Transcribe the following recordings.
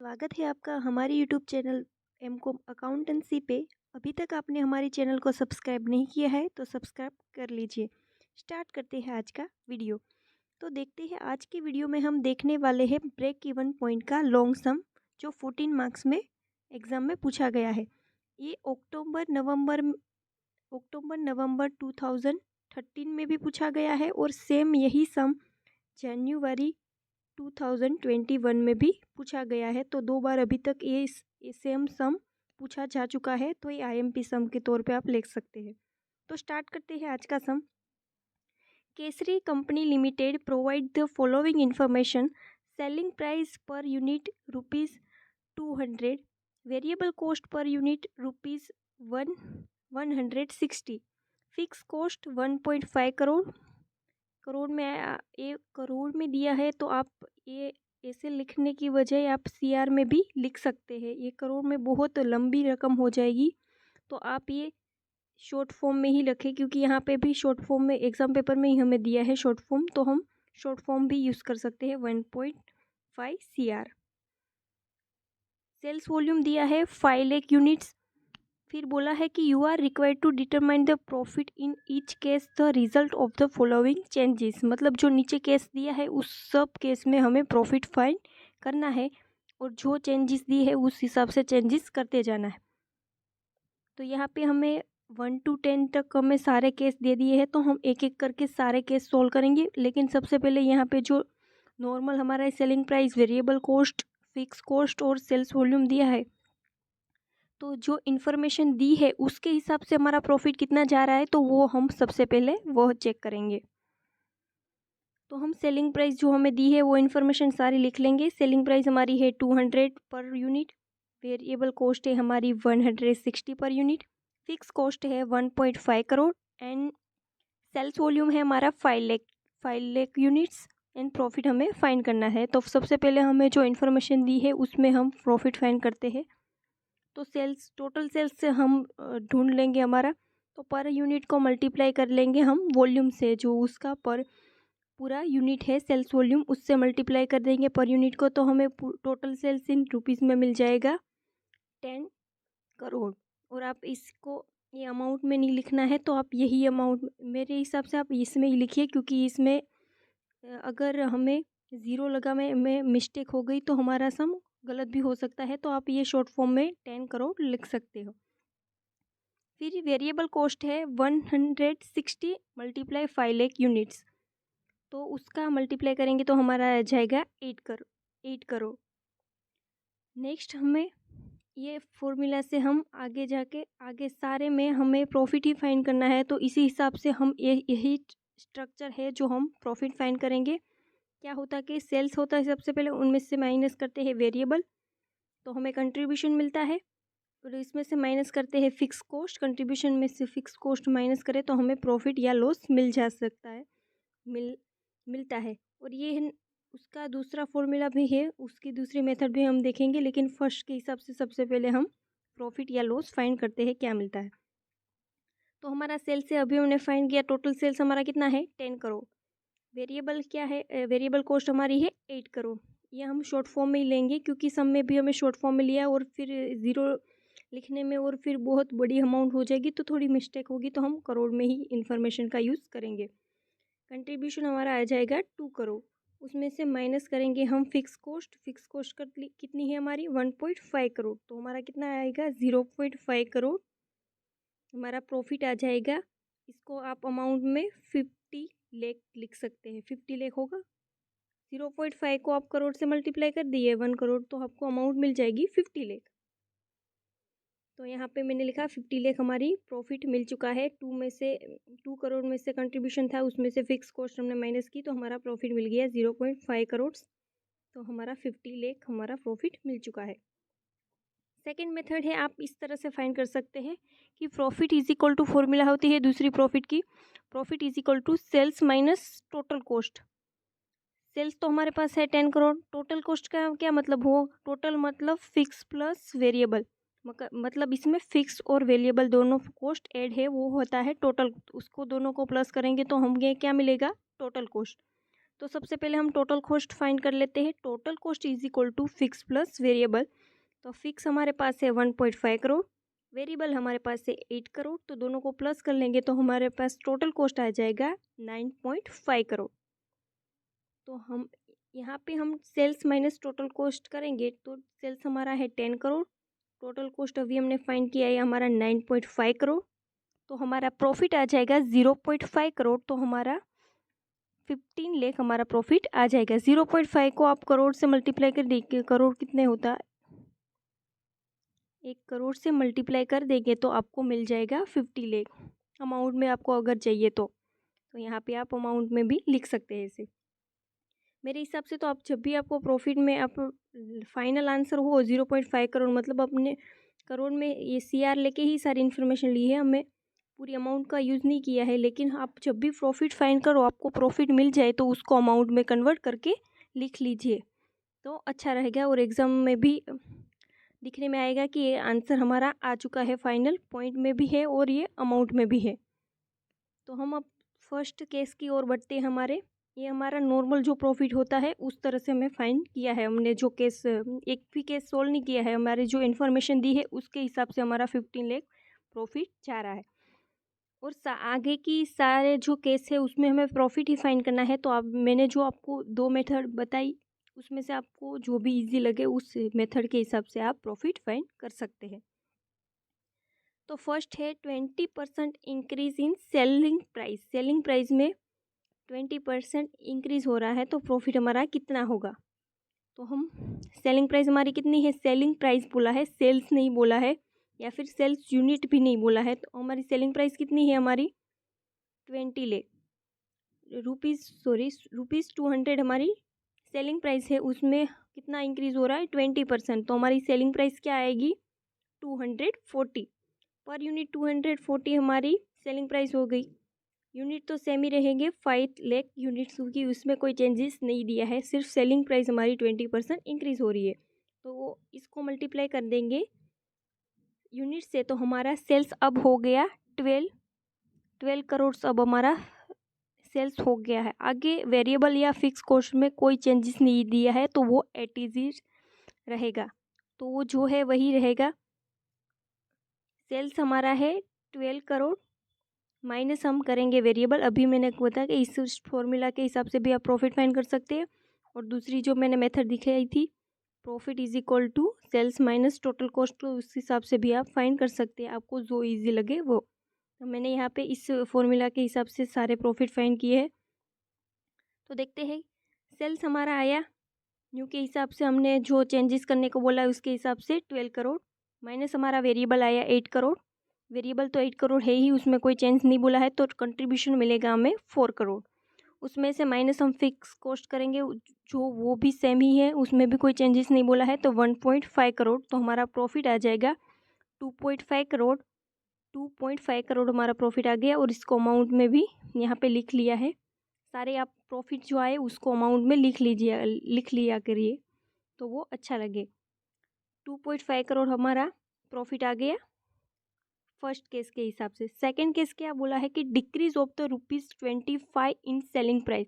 स्वागत है आपका हमारे यूट्यूब चैनल एमकॉम अकाउंटेंसी पे। अभी तक आपने हमारे चैनल को सब्सक्राइब नहीं किया है तो सब्सक्राइब कर लीजिए। स्टार्ट करते हैं आज का वीडियो। तो देखते हैं आज के वीडियो में हम देखने वाले हैं ब्रेक इवन पॉइंट का लॉन्ग सम, जो 14 मार्क्स में एग्ज़ाम में पूछा गया है। ये अक्टूबर नवंबर 2013 में भी पूछा गया है और सेम यही सम जनवरी 2021 में भी पूछा गया है। तो 2 बार अभी तक ये सेम सम पूछा जा चुका है, तो ये आईएमपी सम के तौर पे आप लिख सकते हैं। तो स्टार्ट करते हैं आज का sum. Kesari company limited provide the following information. Selling price per unit ₹200, variable cost per unit ₹160, fix cost 1.5 crore. Crore में दिया है तो आप ये ऐसे लिखने की बजाय आप सीआर में भी लिख सकते हैं। ये करोड़ में बहुत लंबी रकम हो जाएगी, तो आप ये शॉर्ट फॉर्म में ही रखें, क्योंकि यहाँ पे भी शॉर्ट फॉर्म में एग्ज़ाम पेपर में ही हमें दिया है शॉर्ट फॉर्म, तो हम शॉर्ट फॉर्म भी यूज़ कर सकते हैं 1.5 सीआर। सेल्स वॉल्यूम दिया है 5 लाख यूनिट्स। फिर बोला है कि you are required to determine the profit in each case the result of the following changes. मतलब जो नीचे केस दिया है उस सब केस में हमें प्रॉफिट फाइंड करना है और जो चेंजेस दी है उस हिसाब से चेंजेस करते जाना है। तो यहाँ पे हमें 1 to 10 तक हमें सारे केस दे दिए हैं, तो हम एक एक करके सारे केस सोल्व करेंगे। लेकिन सबसे पहले यहाँ पे जो नॉर्मल हमारा selling price, variable cost, fix cost और सेल्स वॉल्यूम दिया है, तो जो इन्फॉर्मेशन दी है उसके हिसाब से हमारा प्रॉफिट कितना जा रहा है, तो वो हम सबसे पहले वो चेक करेंगे। तो हम सेलिंग प्राइस जो हमें दी है वो इन्फॉर्मेशन सारी लिख लेंगे। सेलिंग प्राइस हमारी है 200 पर यूनिट, वेरिएबल कॉस्ट है हमारी 160 पर यूनिट, फिक्स कॉस्ट है 1.5 करोड़ एंड सेल्स वॉल्यूम है हमारा 5 लाख यूनिट्स एंड प्रॉफिट हमें फाइंड करना है। तो सबसे पहले हमें जो इन्फॉर्मेशन दी है उसमें हम प्रॉफिट फाइंड करते हैं। तो टोटल सेल्स से हम ढूंढ लेंगे हमारा, तो पर यूनिट को मल्टीप्लाई कर लेंगे हम वॉल्यूम से, जो उसका पर पूरा यूनिट है सेल्स वॉल्यूम, उससे मल्टीप्लाई कर देंगे पर यूनिट को, तो हमें टोटल सेल्स इन रुपीज़ में मिल जाएगा 10 करोड़। और आप इसको ये अमाउंट में नहीं लिखना है, तो आप यही अमाउंट मेरे हिसाब से आप इसमें ही लिखिए, क्योंकि इसमें अगर हमें ज़ीरो लगा में मिस्टेक हो गई तो हमारा सम गलत भी हो सकता है। तो आप ये शॉर्ट फॉर्म में 10 करोड़ लिख सकते हो। फिर वेरिएबल कॉस्ट है 160 मल्टीप्लाई 5 लाख यूनिट्स, तो उसका मल्टीप्लाई करेंगे तो हमारा आ जाएगा 8 करोड़। नेक्स्ट हमें ये फॉर्मूला से हम आगे जाके आगे सारे में हमें प्रॉफिट ही फाइंड करना है, तो इसी हिसाब से हम यही स्ट्रक्चर है जो हम प्रॉफिट फाइंड करेंगे। क्या होता है कि सेल्स होता है सबसे पहले, उनमें से माइनस करते हैं वेरिएबल, तो हमें कंट्रीब्यूशन मिलता है, और इसमें से माइनस करते हैं फिक्स कॉस्ट, कंट्रीब्यूशन में से फिक्स कॉस्ट माइनस करें तो हमें प्रॉफिट या लॉस मिल जा सकता है, मिलता है। और ये उसका दूसरा फॉर्मूला भी है, उसकी दूसरी मेथड भी हम देखेंगे, लेकिन फर्स्ट के हिसाब से सबसे पहले हम प्रॉफिट या लॉस फाइंड करते हैं क्या मिलता है। तो हमारा सेल्स से अभी हमने फाइंड किया, टोटल सेल्स हमारा कितना है 10 करोड़। वेरिएबल क्या है, वेरिएबल कॉस्ट हमारी है 8 करोड़। ये हम शॉर्ट फॉर्म में ही लेंगे, क्योंकि सम में भी हमें शॉर्ट फॉर्म में लिया और फिर ज़ीरो लिखने में और फिर बहुत बड़ी अमाउंट हो जाएगी तो थोड़ी मिस्टेक होगी, तो हम करोड़ में ही इन्फॉर्मेशन का यूज़ करेंगे। कंट्रीब्यूशन हमारा आ जाएगा 2 करोड़, उसमें से माइनस करेंगे हम फिक्स कॉस्ट कितनी है हमारी 1.5 करोड़, तो हमारा कितना आएगा 0.5 करोड़ हमारा प्रॉफिट आ जाएगा। इसको आप अमाउंट में 50 लाख लिख सकते हैं, 50 लाख होगा। 0.5 को आप करोड़ से मल्टीप्लाई कर दिए 1 करोड़, तो आपको अमाउंट मिल जाएगी 50 लाख। तो यहाँ पे मैंने लिखा 50 लाख हमारी प्रॉफिट मिल चुका है। 2 करोड़ में से कंट्रीब्यूशन था, उसमें से फिक्स कॉस्ट हमने माइनस की, तो हमारा प्रॉफिट मिल गया 0.5 करोड़। तो हमारा 50 लाख हमारा प्रॉफिट मिल चुका है। सेकेंड मेथड है, आप इस तरह से फाइंड कर सकते हैं कि profit is equal to formula होती है दूसरी प्रॉफिट की, profit is equal to sales minus total cost. Sales तो हमारे पास है 10 करोड़, टोटल कॉस्ट का क्या मतलब हो, टोटल मतलब फिक्स प्लस वेरिएबल, मतलब इसमें फिक्स और वेरिएबल दोनों कॉस्ट ऐड है, वो होता है टोटल। उसको दोनों को प्लस करेंगे तो हमें क्या मिलेगा, टोटल कॉस्ट। तो सबसे पहले हम टोटल कॉस्ट फाइंड कर लेते हैं। Total cost is equal to fix plus variable. तो फिक्स हमारे पास है 1.5 करोड़, वेरिएबल हमारे पास है 8 करोड़, तो दोनों को प्लस कर लेंगे तो हमारे पास टोटल कॉस्ट आ जाएगा 9.5 करोड़। तो हम यहाँ पे हम सेल्स माइनस टोटल कॉस्ट करेंगे तो सेल्स हमारा है 10 करोड़, टोटल कॉस्ट अभी हमने फाइंड किया है हमारा 9.5 करोड़, तो हमारा प्रॉफिट आ जाएगा 0.5 करोड़। तो हमारा 15 लाख हमारा प्रॉफिट आ जाएगा। 0.5 को आप करोड़ से मल्टीप्लाई कर देखिए, करोड़ कितने होता है, 1 करोड़ से मल्टीप्लाई कर देंगे तो आपको मिल जाएगा 50 लाख अमाउंट में आपको अगर चाहिए तो यहाँ पे आप अमाउंट में भी लिख सकते हैं इसे। मेरे हिसाब से तो आप जब भी आपको प्रॉफिट में आप फाइनल आंसर हो 0.5 करोड़, मतलब अपने करोड़ में ये CR लेके ही सारी इन्फॉर्मेशन ली है, हमें पूरी अमाउंट का यूज़ नहीं किया है। लेकिन आप जब भी प्रॉफिट फाइंड करो, आपको प्रॉफिट मिल जाए तो उसको अमाउंट में कन्वर्ट करके लिख लीजिए तो अच्छा रहेगा और एग्ज़ाम में भी दिखने में आएगा कि ये आंसर हमारा आ चुका है, फाइनल पॉइंट में भी है और ये अमाउंट में भी है। तो हम अब फर्स्ट केस की ओर बढ़ते हैं। ये हमारा नॉर्मल जो प्रॉफिट होता है उस तरह से हमें फाइंड किया है। हमने जो केस एक भी केस सोल्व नहीं किया है, हमारी जो इन्फॉर्मेशन दी है उसके हिसाब से हमारा 15 लाख प्रॉफिट जा रहा है। और आगे की सारे जो केस है उसमें हमें प्रॉफिट ही फाइंड करना है। तो आप मैंने जो आपको 2 मेथड बताई उसमें से आपको जो भी इजी लगे उस मेथड के हिसाब से आप प्रॉफिट फाइंड कर सकते हैं। तो फर्स्ट है 20% increase in selling price. Selling price में 20% इंक्रीज हो रहा है तो प्रॉफिट हमारा कितना होगा। तो हम सेलिंग प्राइस हमारी कितनी है, सेलिंग प्राइस बोला है, सेल्स नहीं बोला है, या फिर सेल्स यूनिट भी नहीं बोला है। तो हमारी सेलिंग प्राइस कितनी है, हमारी 20 लाख रुपीज़ 200 हमारी सेलिंग प्राइस है। उसमें कितना इंक्रीज हो रहा है, 20%। तो हमारी सेलिंग प्राइस क्या आएगी, 240 पर यूनिट। 240 हमारी सेलिंग प्राइस हो गई। यूनिट तो सेम ही रहेंगे 5 लाख यूनिट्स, क्योंकि उसमें कोई चेंजेस नहीं दिया है, सिर्फ सेलिंग प्राइस हमारी 20% इंक्रीज हो रही है। तो इसको मल्टीप्लाई कर देंगे यूनिट से तो हमारा सेल्स अब हो गया 12 करोड़ अब हमारा सेल्स हो गया है। आगे वेरिएबल या फिक्स कॉस्ट में कोई चेंजेस नहीं दिया है तो वो एट इज रहेगा, तो वो जो है वही रहेगा। सेल्स हमारा है 12 करोड़ माइनस हम करेंगे वेरिएबल। अभी मैंने बताया कि इस फॉर्मूला के हिसाब से भी आप प्रॉफिट फाइंड कर सकते हैं। और दूसरी जो मैंने मेथड दिखाई थी, profit is equal to sales minus total cost, तो उस हिसाब से भी आप फाइंड कर सकते हैं, आपको जो इजी लगे वो। तो मैंने यहाँ पे इस फॉर्मूला के हिसाब से सारे प्रॉफिट फाइंड किए हैं। तो देखते हैं, सेल्स हमारा आया न्यू के हिसाब से, हमने जो चेंजेस करने को बोला उसके हिसाब से 12 करोड़ माइनस हमारा वेरिएबल आया 8 करोड़। वेरिएबल तो 8 करोड़ है ही, उसमें कोई चेंज नहीं बोला है, तो कंट्रीब्यूशन मिलेगा हमें 4 करोड़। उसमें से माइनस हम फिक्स कॉस्ट करेंगे जो वो भी सेम ही है, उसमें भी कोई चेंजेस नहीं बोला है, तो 1.5 करोड़। तो हमारा प्रॉफिट आ जाएगा 2.5 करोड़। 2.5 करोड़ हमारा प्रॉफिट आ गया और इसको अमाउंट में भी यहाँ पे लिख लिया है। सारे आप प्रॉफिट जो आए उसको अमाउंट में लिख लिया करिए तो वो अच्छा लगे। 2.5 करोड़ हमारा प्रॉफिट आ गया फर्स्ट केस के हिसाब से। सेकंड केस क्या बोला है कि decrease of the ₹25 in selling price.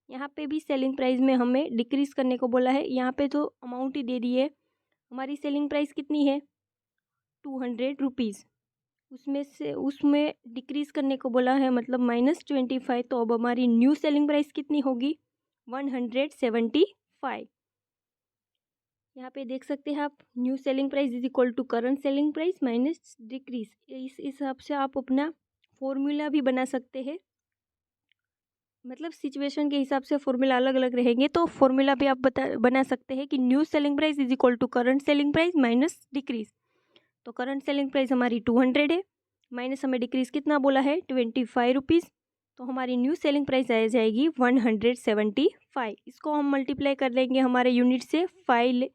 यहाँ पे भी सेलिंग प्राइस में हमें डिक्रीज करने को बोला है। यहाँ पे तो अमाउंट ही दे दी है, हमारी सेलिंग प्राइस कितनी है 200 रुपीज़, उसमें डिक्रीज करने को बोला है, मतलब -25। तो अब हमारी न्यू सेलिंग प्राइस कितनी होगी 175। यहाँ पे देख सकते हैं आप, new selling price is equal to current selling price minus decrease. इस हिसाब से आप अपना फॉर्मूला भी बना सकते हैं, मतलब सिचुएशन के हिसाब से फॉर्मूला अलग अलग रहेंगे, तो फॉर्मूला भी आप बना सकते हैं कि new selling price is equal to current selling price minus decrease. तो करंट सेलिंग प्राइस हमारी 200 है, माइनस हमें डिक्रीज कितना बोला है 25 रुपीज़, तो हमारी न्यू सेलिंग प्राइस आ जाएगी 175। इसको हम मल्टीप्लाई कर लेंगे हमारे यूनिट से, 5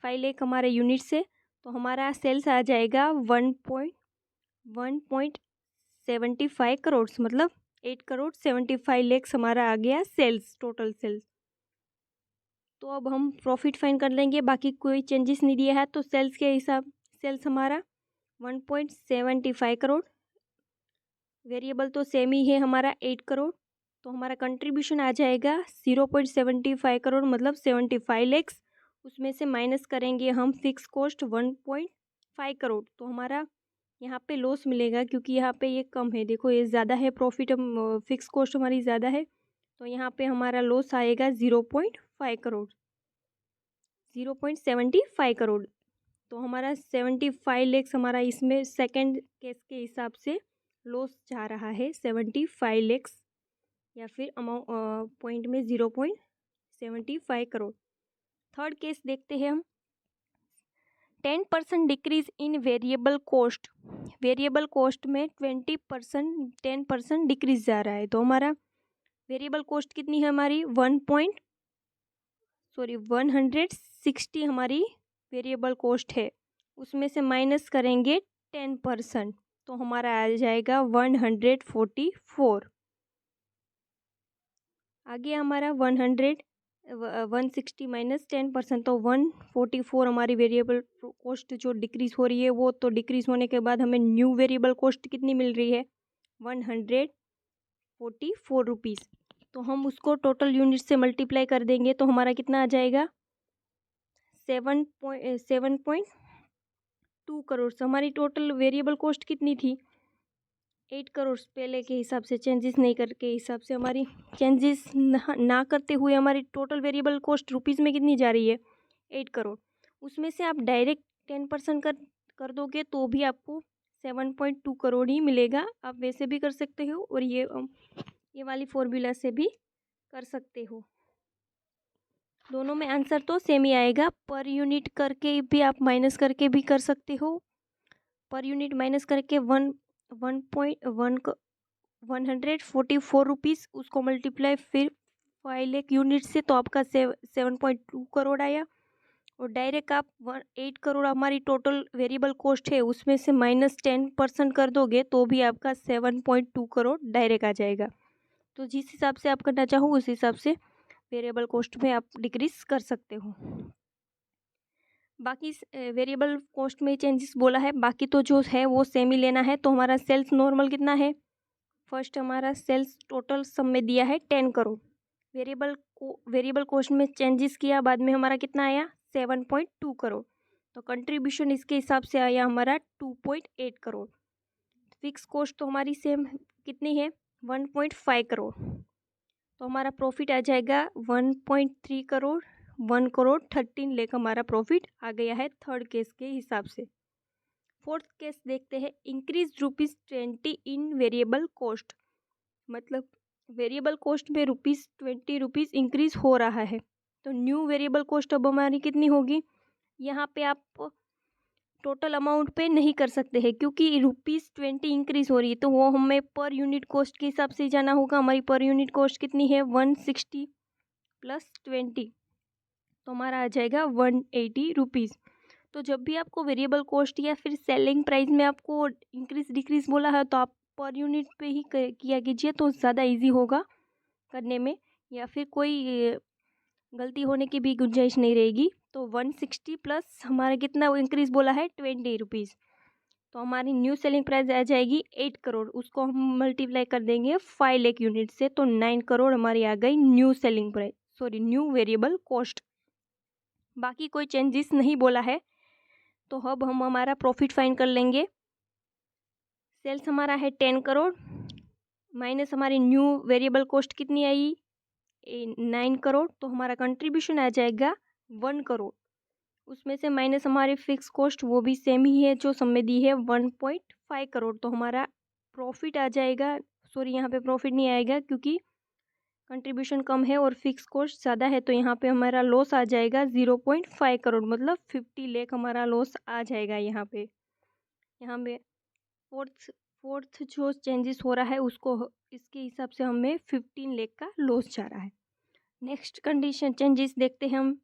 लाख हमारे यूनिट से, तो हमारा सेल्स आ जाएगा 1.75 करोड़, मतलब 8 करोड़ 75 लाख हमारा आ गया सेल्स, टोटल सेल्स। तो अब हम प्रॉफिट फाइंड कर लेंगे, बाकी कोई चेंजेस नहीं दिया है, तो सेल्स के हिसाब सेल्स हमारा 1.75 करोड़, वेरिएबल तो सेम ही है हमारा 8 करोड़, तो हमारा कंट्रीब्यूशन आ जाएगा 0.75 करोड़ मतलब 75 लैक्स। उसमें से माइनस करेंगे हम फिक्स कॉस्ट 1.5 करोड़, तो हमारा यहाँ पे लॉस मिलेगा क्योंकि यहाँ पे ये कम है। देखो ये ज़्यादा है प्रॉफिट, फिक्स कॉस्ट हमारी ज़्यादा है, तो यहाँ पे हमारा लॉस आएगा 0.5 करोड़, 0.75 करोड़। तो हमारा 75 लैक्स हमारा इसमें सेकंड केस के हिसाब से लॉस जा रहा है 75 लैक्स, या फिर अमाउंट पॉइंट में 0.75 करोड़। थर्ड केस देखते हैं हम। 10% decrease in variable cost. Variable cost में 20% 10% डिक्रीज जा रहा है, तो हमारा वेरिएबल कॉस्ट कितनी है हमारी 160 हमारी वेरिएबल कॉस्ट है। उसमें से माइनस करेंगे 10%, तो हमारा आ जाएगा 144। आगे हमारा 160 माइनस 10%, तो 144 हमारी वेरिएबल कॉस्ट जो डिक्रीज हो रही है वो। तो डिक्रीज होने के बाद हमें न्यू वेरिएबल कॉस्ट कितनी मिल रही है 144 रुपीज़। तो हम उसको टोटल यूनिट से मल्टीप्लाई कर देंगे तो हमारा कितना आ जाएगा 7.2 करोड़। से हमारी टोटल वेरिएबल कॉस्ट कितनी थी 8 करोड़ पहले के हिसाब से, चेंजेस नहीं करके हिसाब से। हमारी चेंजेस ना करते हुए हमारी टोटल वेरिएबल कॉस्ट रुपीज़ में कितनी जा रही है 8 करोड़। उसमें से आप डायरेक्ट 10% कर दोगे तो भी आपको 7.2 करोड़ ही मिलेगा। आप वैसे भी कर सकते हो और ये वाली फॉर्मूला से भी कर सकते हो। दोनों में आंसर तो सेम ही आएगा। पर यूनिट करके भी आप माइनस करके भी कर सकते हो। पर यूनिट माइनस करके 144 रुपीज़, उसको मल्टीप्लाई फिर 5 लाख यूनिट से, तो आपका 7.2 करोड़ आया। और डायरेक्ट आप 8 करोड़ हमारी टोटल वेरिएबल कॉस्ट है उसमें से माइनस 10% कर दोगे तो भी आपका 7.2 करोड़ डायरेक्ट आ जाएगा। तो जिस हिसाब से आप करना चाहो उस हिसाब से वेरिएबल कॉस्ट में आप डिक्रीज कर सकते हो। बाकी वेरिएबल कॉस्ट में चेंजेस बोला है, बाकी तो जो है वो सेम ही लेना है। तो हमारा सेल्स नॉर्मल कितना है, फर्स्ट हमारा सेल्स टोटल सम में दिया है 10 करोड़। वेरिएबल कॉस्ट में चेंजेस किया, बाद में हमारा कितना आया 7.2 करोड़। तो कंट्रीब्यूशन इसके हिसाब से आया हमारा 2.8 करोड़। फिक्स कॉस्ट तो हमारी सेम कितनी है 1.5 करोड़। तो हमारा प्रॉफिट आ जाएगा 1.3 करोड़, 1 करोड़ 13 लाख हमारा प्रॉफिट आ गया है थर्ड केस के हिसाब से। फोर्थ केस देखते हैं। इंक्रीज ₹20 इन वेरिएबल कॉस्ट, मतलब वेरिएबल कॉस्ट में ₹20 इंक्रीज हो रहा है। तो न्यू वेरिएबल कॉस्ट अब हमारी कितनी होगी, यहाँ पे आप टोटल अमाउंट पे नहीं कर सकते हैं क्योंकि ₹20 इंक्रीज हो रही है, तो वो हमें पर यूनिट कॉस्ट के हिसाब से जाना होगा। हमारी पर यूनिट कॉस्ट कितनी है 160 प्लस 20, तो हमारा आ जाएगा 180 रुपीज़। तो जब भी आपको वेरिएबल कॉस्ट या फिर सेलिंग प्राइस में आपको इंक्रीज डिक्रीज बोला है तो आप पर यूनिट पे ही किया कीजिए, तो ज़्यादा इजी होगा करने में, या फिर कोई गलती होने की भी गुंजाइश नहीं रहेगी। तो 160 प्लस हमारा कितना इंक्रीज बोला है 20 रुपीज़, तो हमारी न्यू सेलिंग प्राइस आ जाएगी 8 करोड़। उसको हम मल्टीप्लाई कर देंगे 5 लाख यूनिट से, तो 9 करोड़ हमारी आ गई new selling price, new variable cost. बाकी कोई चेंजेस नहीं बोला है। तो अब हम हमारा प्रॉफिट फाइंड कर लेंगे। सेल्स हमारा है 10 करोड़ माइनस हमारी न्यू वेरिएबल कॉस्ट कितनी आई 9 करोड़, तो हमारा कंट्रीब्यूशन आ जाएगा 1 करोड़। उसमें से माइनस हमारी फिक्स कॉस्ट वो भी सेम ही है जो समय दी है 1.5 करोड़, तो हमारा प्रॉफिट आ जाएगा, यहाँ पे प्रॉफिट नहीं आएगा क्योंकि कंट्रीब्यूशन कम है और फिक्स कॉस्ट ज़्यादा है। तो यहाँ पे हमारा लॉस आ जाएगा 0.5 करोड़, मतलब 50 लाख हमारा लॉस आ जाएगा यहाँ पे। फोर्थ जो चेंजेस हो रहा है उसको इसके हिसाब से हमें 15 लाख का लॉस जा रहा है। नेक्स्ट कंडीशन चेंजेस देखते हैं हम।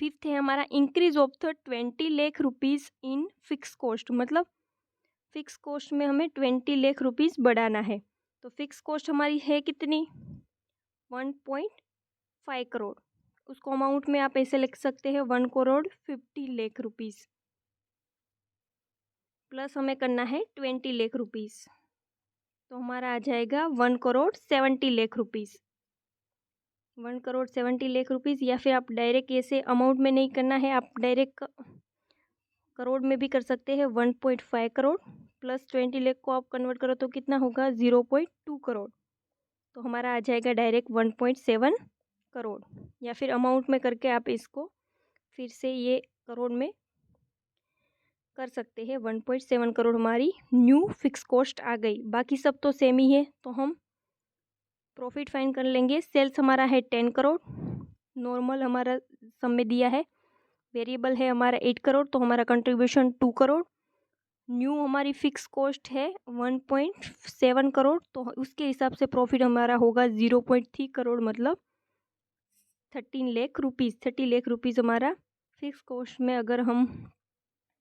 फिफ्थ है हमारा increase of the 20 lakh rupees in fix cost, मतलब फिक्स कॉस्ट में हमें 20 लाख रुपीज़ बढ़ाना है। तो फिक्स कॉस्ट हमारी है कितनी 1.5 करोड़, उसको अमाउंट में आप ऐसे लिख सकते हैं 1 करोड़ 50 लाख रुपीज़, प्लस हमें करना है 20 लाख रुपीज़। तो हमारा आ जाएगा 1,70,00,000 रुपीज़। 1,70,00,000 या फिर आप डायरेक्ट ऐसे अमाउंट में नहीं करना है, आप डायरेक्ट करोड़ में भी कर सकते हैं। 1.5 करोड़ प्लस 20 लाख को आप कन्वर्ट करो तो कितना होगा 0.2 करोड़। तो हमारा आ जाएगा डायरेक्ट 1.7 करोड़, या फिर अमाउंट में करके आप इसको फिर से ये करोड़ में कर सकते हैं। 1.7 करोड़ हमारी न्यू फिक्स कॉस्ट आ गई। बाकी सब तो सेम ही है, तो हम प्रॉफिट फाइंड कर लेंगे। सेल्स हमारा है 10 करोड़, नॉर्मल हमारा सम में दिया है। वेरिएबल है हमारा 8 करोड़, तो हमारा कंट्रीब्यूशन 2 करोड़। न्यू हमारी फिक्स कॉस्ट है 1.7 करोड़, तो उसके हिसाब से प्रॉफिट हमारा होगा 0.3 करोड़, मतलब 13 लाख रुपीज़। 30 लाख रुपीज़ हमारा फिक्स कॉस्ट में अगर हम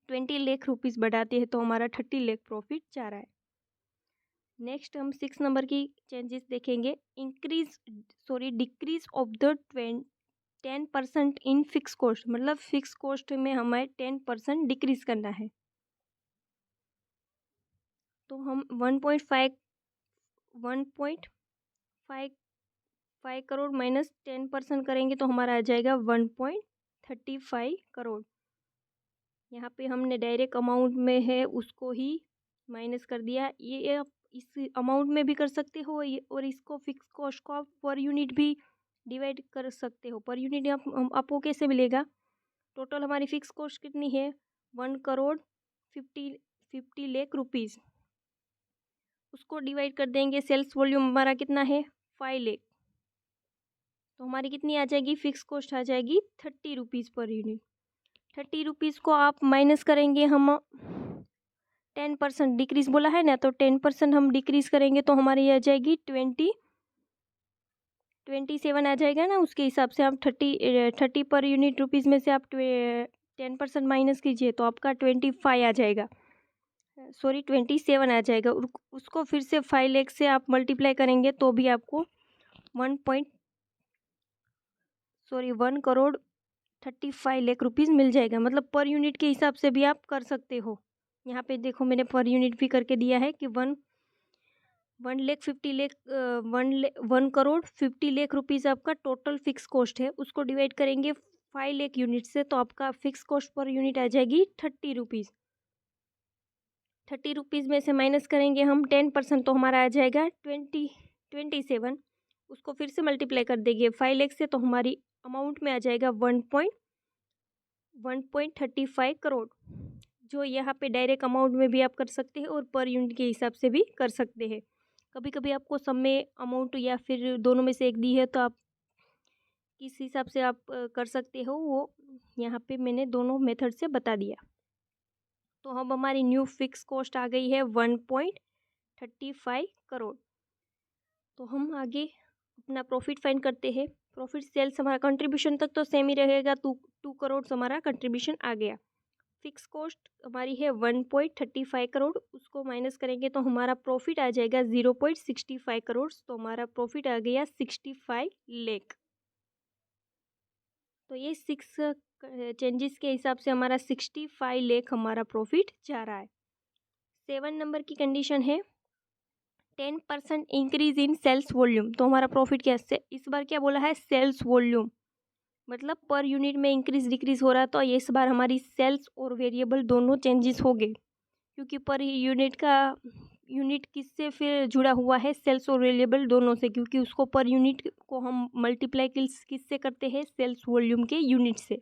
20 लाख रुपीज़ बढ़ाते हैं तो हमारा 30 लाख प्रॉफिट जा रहा है। नेक्स्ट हम 6 नंबर की चेंजेस देखेंगे। Decrease of the 10% in fix cost, मतलब फिक्स कॉस्ट में हमें 10% डिक्रीज करना है। तो हम 1.5 करोड़ माइनस 10% करेंगे तो हमारा आ जाएगा 1.35 करोड़। यहाँ पे हमने डायरेक्ट अमाउंट में है उसको ही माइनस कर दिया। ये आप इस अमाउंट में भी कर सकते हो और इसको फिक्स कॉस्ट को आप पर यूनिट भी डिवाइड कर सकते हो। पर यूनिट आपको कैसे मिलेगा? टोटल हमारी फिक्स कॉस्ट कितनी है 1,50,50 लाख रुपीज़। उसको डिवाइड कर देंगे, सेल्स वॉल्यूम हमारा कितना है 5 लाख, तो हमारी कितनी आ जाएगी फिक्स कॉस्ट आ जाएगी 30 रुपीज़ पर यूनिट। 30 रुपीज़ को आप माइनस करेंगे, हम 10% डिक्रीज बोला है ना, तो 10% हम डिक्रीज करेंगे तो हमारी आ जाएगी 27 आ जाएगा ना। उसके हिसाब से आप 30 पर यूनिट रुपीज़ में से आप 10% माइनस कीजिए तो आपका 25 आ जाएगा, 27 आ जाएगा। उसको फिर से 5 लाख से आप मल्टीप्लाई करेंगे तो भी आपको 1,35 लाख रुपीज़ मिल जाएगा। मतलब पर यूनिट के हिसाब से भी आप कर सकते हो। यहाँ पे देखो मैंने पर यूनिट भी करके दिया है कि 1,50,00,000 रुपीज़ आपका टोटल फिक्स कॉस्ट है। उसको डिवाइड करेंगे 5 लाख यूनिट से तो आपका फिक्स कॉस्ट पर यूनिट आ जाएगी 30 रुपीज़। 30 रुपीज़ में से माइनस करेंगे हम 10% तो हमारा आ जाएगा 27। उसको फिर से मल्टीप्लाई कर देंगे 5 लाख से तो हमारी अमाउंट में आ जाएगा 1.35 करोड़। जो यहाँ पे डायरेक्ट अमाउंट में भी आप कर सकते हैं और पर यूनिट के हिसाब से भी कर सकते हैं। कभी कभी आपको सब में अमाउंट या फिर दोनों में से एक दी है तो आप किस हिसाब से आप कर सकते हो, वो यहाँ पे मैंने दोनों मेथड से बता दिया। तो अब हमारी न्यू फिक्स कॉस्ट आ गई है 1.35 करोड़। तो हम आगे अपना प्रॉफिट फाइंड करते हैं। प्रॉफिट सेल्स हमारा कंट्रीब्यूशन तक तो सेम ही रहेगा, 2 करोड़ हमारा कंट्रीब्यूशन आ गया। फिक्स कॉस्ट हमारी है 1.35 करोड़, उसको माइनस करेंगे तो हमारा प्रॉफिट आ जाएगा 0.65 करोड़। तो हमारा प्रॉफिट आ गया 65 लाख। तो ये 6 चेंजेस के हिसाब से हमारा 65 लाख हमारा प्रॉफिट जा रहा है। 7 नंबर की कंडीशन है 10% इंक्रीज इन सेल्स वॉल्यूम। तो हमारा प्रॉफिट क्या है इस बार, क्या बोला है सेल्स वॉल्यूम, मतलब पर यूनिट में इंक्रीज डिक्रीज हो रहा है। तो इस बार हमारी सेल्स और वेरिएबल दोनों चेंजेस हो गए, क्योंकि पर यूनिट किससे फिर जुड़ा हुआ है सेल्स और वेरिएबल दोनों से, क्योंकि उसको पर यूनिट को हम मल्टीप्लाई किससे करते हैं सेल्स वॉल्यूम के यूनिट से।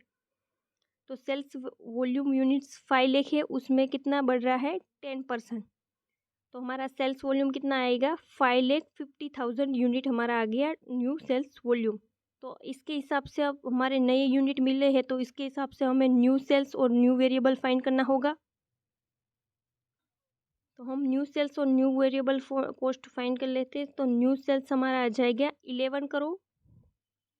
तो सेल्स वॉल्यूम यूनिट्स 5 लाख है, उसमें कितना बढ़ रहा है 10%। तो हमारा सेल्स वॉल्यूम कितना आएगा 5,50,000 यूनिट हमारा आ गया न्यू सेल्स वॉल्यूम। तो इसके हिसाब से अब हमारे नए यूनिट मिले हैं, तो इसके हिसाब से हमें न्यू सेल्स और न्यू वेरिएबल फाइंड करना होगा। तो हम न्यू सेल्स और न्यू वेरिएबल कॉस्ट फाइंड कर लेते हैं। तो न्यू सेल्स हमारा आ जाएगा 11 करोड़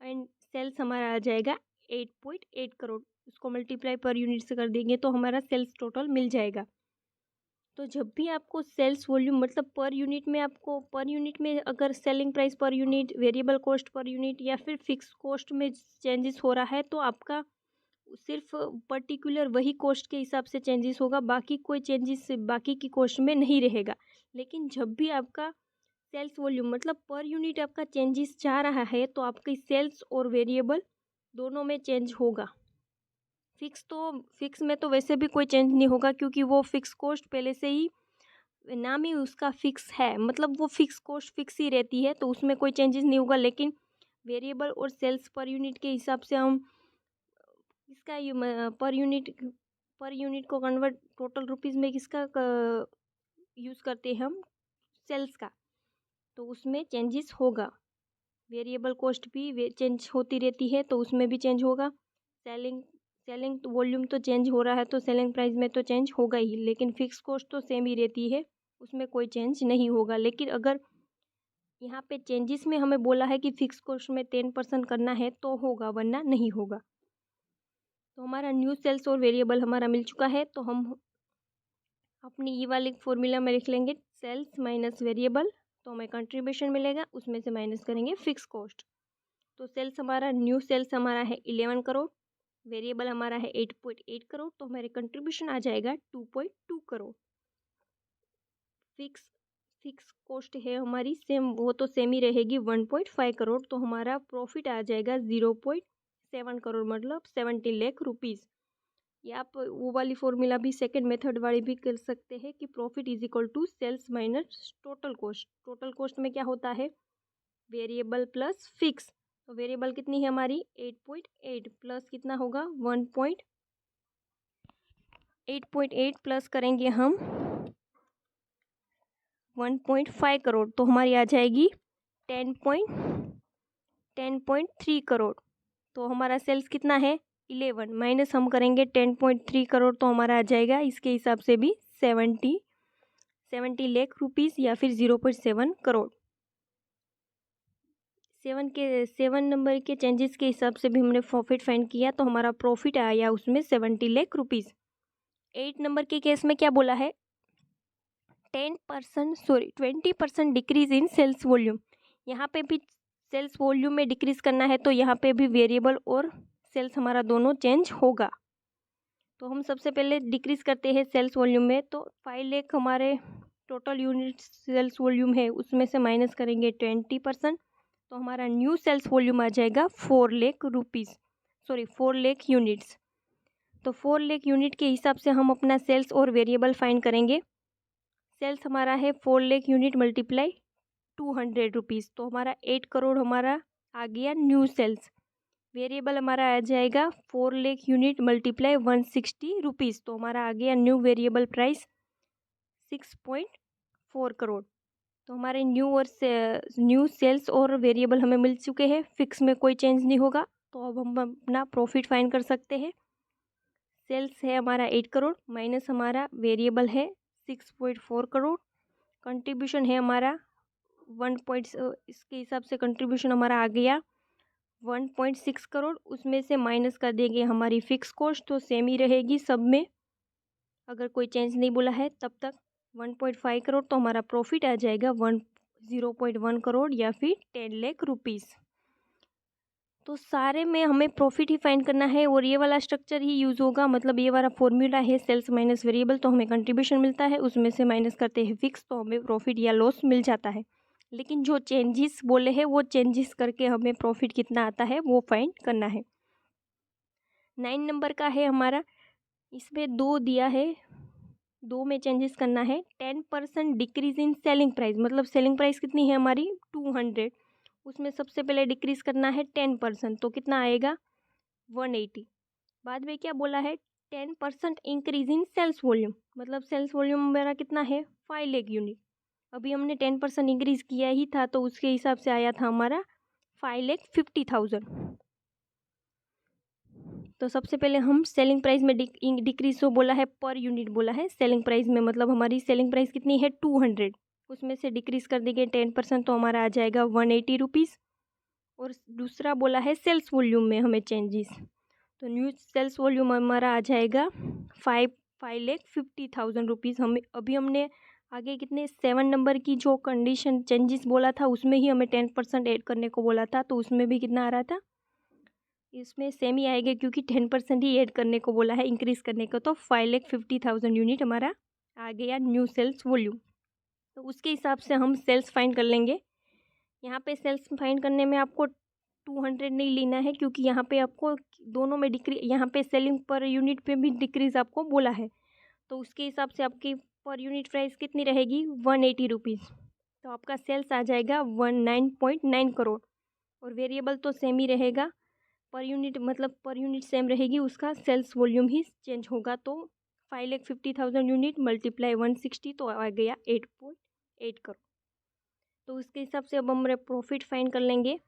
एंड सेल्स हमारा आ जाएगा 8.8 करोड़। उसको मल्टीप्लाई पर यूनिट से कर देंगे तो हमारा सेल्स टोटल मिल जाएगा। तो जब भी आपको सेल्स वॉल्यूम मतलब पर यूनिट में अगर selling price per unit, variable cost per unit या फिर फिक्स कॉस्ट में चेंजेस हो रहा है तो आपका सिर्फ पर्टिकुलर वही कॉस्ट के हिसाब से चेंजेस होगा, बाकी कोई चेंजेस बाकी की कॉस्ट में नहीं रहेगा। लेकिन जब भी आपका सेल्स वॉल्यूम मतलब पर यूनिट आपका चेंजेस जा रहा है तो आपकी सेल्स और वेरिएबल दोनों में चेंज होगा। फिक्स में तो वैसे भी कोई चेंज नहीं होगा क्योंकि वो फिक्स कॉस्ट पहले से ही नाम ही उसका फिक्स है, मतलब वो फिक्स कॉस्ट फिक्स ही रहती है तो उसमें कोई चेंजेस नहीं होगा। लेकिन वेरिएबल और सेल्स पर यूनिट के हिसाब से हम इसका पर यूनिट को कन्वर्ट टोटल रुपीज़ में किसका यूज़ करते हैं हम, सेल्स का, तो उसमें चेंजेस होगा। वेरिएबल कॉस्ट भी चेंज होती रहती है तो उसमें भी चेंज होगा। सेलिंग तो वॉल्यूम तो चेंज हो रहा है तो सेलिंग प्राइस में तो चेंज होगा ही, लेकिन फिक्स कॉस्ट तो सेम ही रहती है, उसमें कोई चेंज नहीं होगा। लेकिन अगर यहाँ पे चेंजेस में हमें बोला है कि फिक्स कॉस्ट में 10% करना है तो होगा, वरना नहीं होगा। तो हमारा न्यू सेल्स और वेरिएबल हमारा मिल चुका है, तो हम अपनी ये वाले फॉर्मूला में लिख लेंगे सेल्स माइनस वेरिएबल, तो हमें कंट्रीब्यूशन मिलेगा, उसमें से माइनस करेंगे फिक्स कॉस्ट। तो सेल्स हमारा न्यू सेल्स हमारा है 11 करोड़, वेरिएबल हमारा है 8.8 करोड़, तो हमारे कंट्रीब्यूशन आ जाएगा 2.2 करोड़। फिक्स कॉस्ट है हमारी सेम, वो तो सेम ही रहेगी 1.5 करोड़, तो हमारा प्रॉफिट आ जाएगा 0.7 करोड़ मतलब 70 लाख रुपीज़। या आप वो वाली फॉर्मूला भी सेकंड मेथड वाली भी कर सकते हैं कि profit is equal to sales minus total cost. Total cost में क्या होता है, वेरिएबल प्लस फिक्स। तो वेरिएबल कितनी है हमारी 8.8 प्लस कितना होगा 8.8 प्लस करेंगे हम 1.5 करोड़, तो हमारी आ जाएगी 10.3 करोड़। तो हमारा सेल्स कितना है 11 माइनस हम करेंगे 10.3 करोड़, तो हमारा आ जाएगा इसके हिसाब से भी 70 लाख रुपीज़ या फिर 0.7 करोड़। 7 नंबर के चेंजेस के हिसाब से भी हमने प्रॉफिट फाइंड किया, तो हमारा प्रॉफिट आया उसमें 70 लाख रुपीज़। 8 नंबर के केस में क्या बोला है, 20% डिक्रीज इन सेल्स वॉल्यूम। यहाँ पे भी सेल्स वॉल्यूम में डिक्रीज करना है तो यहाँ पे भी वेरिएबल और सेल्स हमारा दोनों चेंज होगा। तो हम सबसे पहले डिक्रीज करते हैं सेल्स वॉल्यूम में, तो 5 लाख हमारे टोटल यूनिट सेल्स वॉल्यूम है उसमें से माइनस करेंगे 20%, तो हमारा न्यू सेल्स वॉल्यूम आ जाएगा 4 लाख यूनिट्स। तो 4 लाख यूनिट के हिसाब से हम अपना सेल्स और वेरिएबल फाइंड करेंगे। सेल्स हमारा है 4 लाख यूनिट मल्टीप्लाई 200 रुपीज़, तो हमारा 8 करोड़ हमारा आ गया न्यू सेल्स। वेरिएबल हमारा आ जाएगा 4 लाख यूनिट मल्टीप्लाई 160 रुपीज़, तो हमारा आ गया न्यू वेरिएबल प्राइस 6.4 करोड़। तो हमारे न्यू सेल्स और वेरिएबल हमें मिल चुके हैं, फिक्स में कोई चेंज नहीं होगा। तो अब हम अपना प्रॉफिट फाइंड कर सकते हैं। सेल्स है हमारा 8 करोड़ माइनस हमारा वेरिएबल है 6.4 करोड़, कंट्रीब्यूशन है हमारा इसके हिसाब से कंट्रीब्यूशन हमारा आ गया 1.6 करोड़, उसमें से माइनस कर देंगे हमारी फिक्स कॉस्ट, तो सेम ही रहेगी सब में, अगर कोई चेंज नहीं बोला है तब तक 1.5 करोड़, तो हमारा प्रॉफिट आ जाएगा 0.1 करोड़ या फिर 10 लाख रुपीज़। तो सारे में हमें प्रॉफिट ही फाइंड करना है और ये वाला स्ट्रक्चर ही यूज़ होगा, मतलब ये वाला फॉर्मूला है सेल्स माइनस वेरिएबल, तो हमें कंट्रीब्यूशन मिलता है उसमें से माइनस करते हैं फिक्स, तो हमें प्रॉफिट या लॉस मिल जाता है। लेकिन जो चेंजेस बोले हैं वो चेंजेस करके हमें प्रॉफिट कितना आता है वो फाइंड करना है। 9 नंबर का है हमारा, इसमें 2 दिया है, 2 में चेंजेस करना है। 10% डिक्रीज इन सेलिंग प्राइस, मतलब सेलिंग प्राइस कितनी है हमारी 200, उसमें सबसे पहले डिक्रीज करना है 10%, तो कितना आएगा 180। बाद में क्या बोला है 10% इंक्रीज इन सेल्स वॉल्यूम, मतलब सेल्स वॉल्यूम मेरा कितना है 5 लाख यूनिट, अभी हमने 10% इंक्रीज किया ही था तो उसके हिसाब से आया था हमारा 5,50,000। तो सबसे पहले हम सेलिंग प्राइस में डिक्रीज तो बोला है, पर यूनिट बोला है सेलिंग प्राइस में, मतलब हमारी सेलिंग प्राइस कितनी है 200, उसमें से डिक्रीज कर देंगे 10%, तो हमारा आ जाएगा 180 रुपीज़। और दूसरा बोला है सेल्स वॉल्यूम में हमें चेंजेस, तो न्यू सेल्स वॉल्यूम हमारा आ जाएगा 5,50,000 रुपीज़। हमें अभी हमने आगे कितने 7 नंबर की जो कंडीशन चेंजेस बोला था उसमें ही हमें 10% ऐड करने को बोला था, तो उसमें भी कितना आ रहा था, इसमें सेम ही आएगा क्योंकि 10% ही ऐड करने को बोला है इंक्रीज़ करने को, तो 5,50,000 यूनिट हमारा आ गया न्यू सेल्स वॉल्यूम। तो उसके हिसाब से हम सेल्स फाइंड कर लेंगे। यहाँ पे सेल्स फाइंड करने में आपको 200 नहीं लेना है, क्योंकि यहाँ पे आपको दोनों में यहाँ पे सेलिंग पर यूनिट पे भी डिक्रीज़ आपको बोला है, तो उसके हिसाब से आपकी पर यूनिट प्राइस कितनी रहेगी, 180 रुपीज़। तो आपका सेल्स आ जाएगा 19.9 करोड़। और वेरिएबल तो सेम ही रहेगा, पर यूनिट मतलब पर यूनिट सेम रहेगी, उसका सेल्स वॉल्यूम ही चेंज होगा। तो 5,50,000 यूनिट मल्टीप्लाई 160 तो आ गया 8.8 करोड़। तो उसके हिसाब से अब हम प्रॉफिट फाइंड कर लेंगे।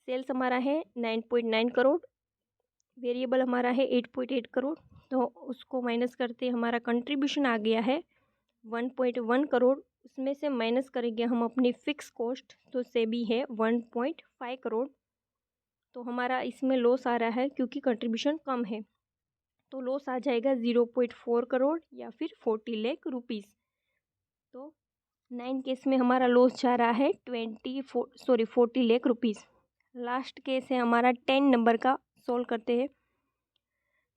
सेल्स हमारा है 9.9 करोड़, वेरिएबल हमारा है 8.8 करोड़, तो उसको माइनस करते हमारा कंट्रीब्यूशन आ गया है 1.1 करोड़। उसमें से माइनस करेंगे हम अपनी फ़िक्स कॉस्ट, तो से भी है 1.5 करोड़। तो हमारा इसमें लॉस आ रहा है क्योंकि कंट्रीब्यूशन कम है, तो लॉस आ जाएगा 0.4 करोड़ या फिर 40 लाख रुपीज़। तो 9 केस में हमारा लॉस जा रहा है 40 लाख रुपीज़। लास्ट केस है हमारा 10 नंबर का, सॉल्व करते हैं।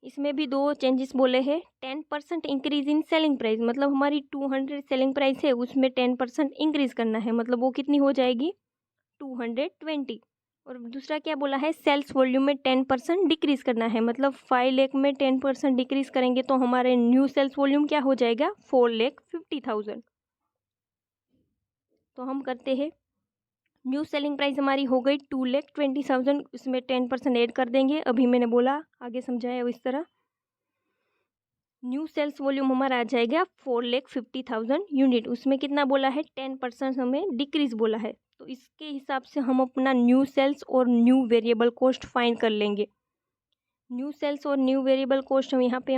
इसमें भी दो चेंजेस बोले हैं। 10% इंक्रीज इन सेलिंग प्राइस, मतलब हमारी 200 सेलिंग प्राइस है, उसमें 10% इंक्रीज करना है, मतलब वो कितनी हो जाएगी 220। और दूसरा क्या बोला है, सेल्स वॉल्यूम में 10% डिक्रीज करना है, मतलब 5 लाख में 10% डिक्रीज करेंगे तो हमारे न्यू सेल्स वॉल्यूम क्या हो जाएगा 4,50,000। तो हम करते हैं, न्यू सेलिंग प्राइस हमारी हो गई 2,20,000, उसमें 10% ऐड कर देंगे, अभी मैंने बोला आगे समझाया इस तरह। न्यू सेल्स वॉल्यूम हमारा आ जाएगा 4,50,000 यूनिट, उसमें कितना बोला है 10% हमें डिक्रीज बोला है, तो इसके हिसाब से हम अपना न्यू सेल्स और न्यू वेरिएबल कॉस्ट फाइंड कर लेंगे। न्यू सेल्स और न्यू वेरिएबल कॉस्ट हम यहाँ पे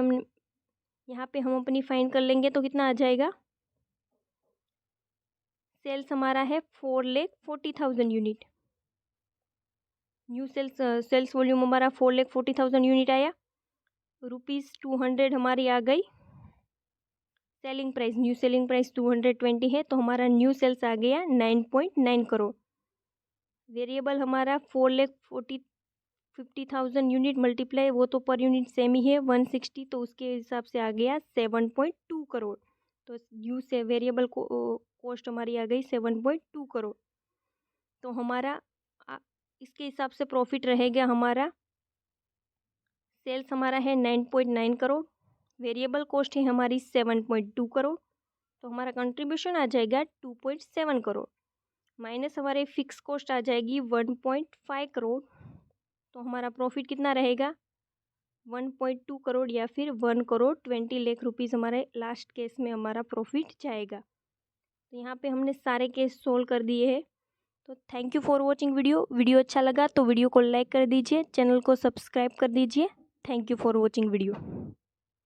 हम अपनी फाइंड कर लेंगे, तो कितना आ जाएगा, सेल्स हमारा है 4,40,000 यूनिट, न्यू सेल्स वॉल्यूम हमारा 4,40,000 यूनिट आया, ₹200 हमारी आ गई selling price. New selling price 220 है, तो हमारा न्यू सेल्स आ गया 9.9 करोड़। वेरिएबल हमारा 4,50,000 यूनिट मल्टीप्लाई, वो तो पर यूनिट सेम ही है 160, तो उसके हिसाब से आ गया 7.2 करोड़। तो न्यू से वेरिएबल कॉस्ट हमारी आ गई 7.2 करोड़। तो हमारा इसके हिसाब से प्रॉफिट रहेगा हमारा, सेल्स हमारा है 9.9 करोड़, वेरिएबल कॉस्ट है हमारी 7.2 करोड़, तो हमारा कंट्रीब्यूशन आ जाएगा 2.7 करोड़, माइनस हमारे फिक्स कॉस्ट आ जाएगी 1.5 करोड़, तो हमारा प्रॉफिट कितना रहेगा 1.2 करोड़ या फिर 1 करोड़ 20 लाख रुपीज़ हमारे लास्ट केस में हमारा प्रॉफिट जाएगा। तो यहाँ पे हमने सारे केस सोल्व कर दिए हैं। तो thank you for watching video अच्छा लगा तो वीडियो को लाइक कर दीजिए, चैनल को सब्सक्राइब कर दीजिए। Thank you for watching video.